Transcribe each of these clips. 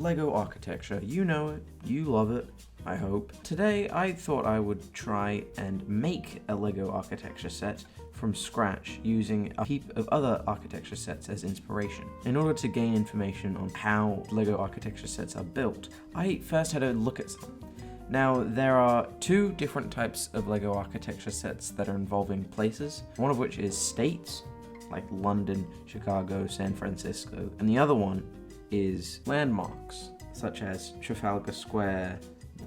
Lego architecture. You know it, you love it, I hope. Today I thought I would try and make a Lego architecture set from scratch using a heap of other architecture sets as inspiration. In order to gain information on how Lego architecture sets are built, I first had a look at some. Now, there are two different types of Lego architecture sets that are involving places, one of which is states, like London, Chicago, San Francisco, and the other one is landmarks, such as Trafalgar Square,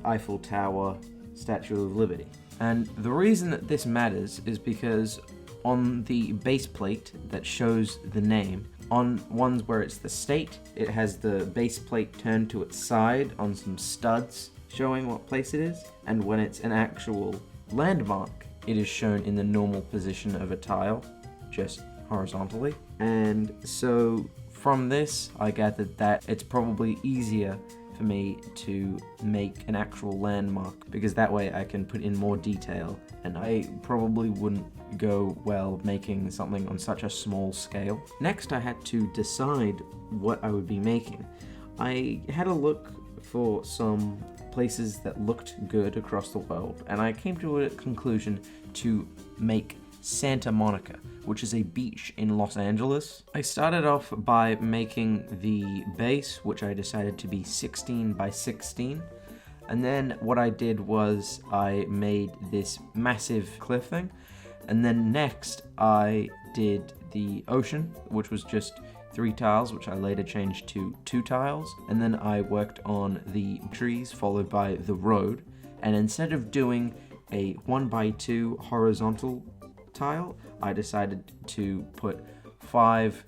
Eiffel Tower, Statue of Liberty. And the reason that this matters is because on the base plate that shows the name, on ones where it's the state, it has the base plate turned to its side on some studs showing what place it is, and when it's an actual landmark, it is shown in the normal position of a tile, just horizontally. And so from this, I gathered that it's probably easier for me to make an actual landmark, because that way I can put in more detail, and I probably wouldn't go well making something on such a small scale. Next, I had to decide what I would be making. I had a look for some places that looked good across the world, and I came to a conclusion to make Santa Monica, which is a beach in Los Angeles. I started off by making the base, which I decided to be 16 by 16. And then what I did was I made this massive cliff thing. And then next I did the ocean, which was just 3 tiles, which I later changed to 2 tiles. And then I worked on the trees, followed by the road. And instead of doing a 1 by 2 horizontal tile, I decided to put 5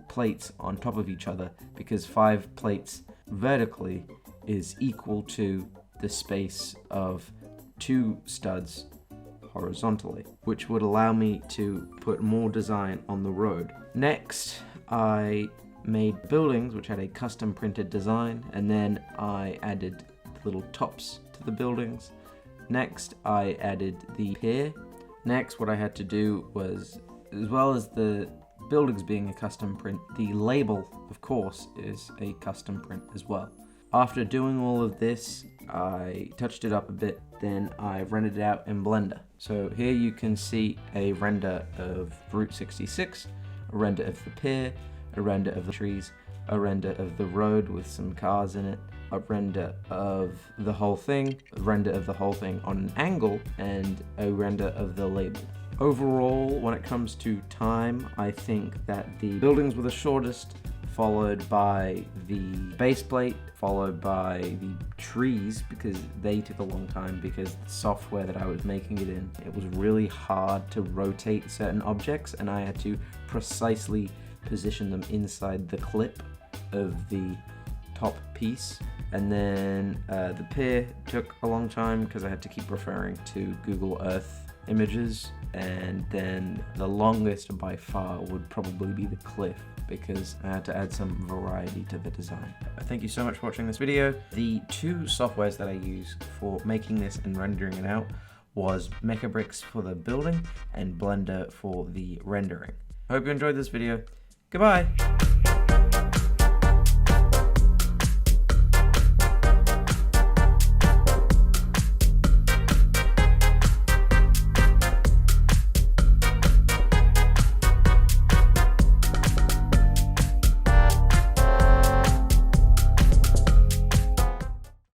plates on top of each other, because 5 plates vertically is equal to the space of 2 studs horizontally, which would allow me to put more design on the road. Next, I made buildings which had a custom printed design, and then I added the little tops to the buildings. Next, I added the pier. Next, what I had to do was, as well as the buildings being a custom print, the label, of course, is a custom print as well. After doing all of this, I touched it up a bit, then I rendered it out in Blender. So here you can see a render of Route 66, a render of the pier, a render of the trees, a render of the road with some cars in it, a render of the whole thing, a render of the whole thing on an angle, and a render of the label. Overall, when it comes to time, I think that the buildings were the shortest, followed by the base plate, followed by the trees, because they took a long time, because the software that I was making it in, it was really hard to rotate certain objects, and I had to precisely position them inside the clip of the top piece. And then the pier took a long time because I had to keep referring to Google Earth images. And then the longest by far would probably be the cliff, because I had to add some variety to the design. Thank you so much for watching this video. The 2 softwares that I used for making this and rendering it out was Mecabricks for the building and Blender for the rendering. I hope you enjoyed this video. Goodbye!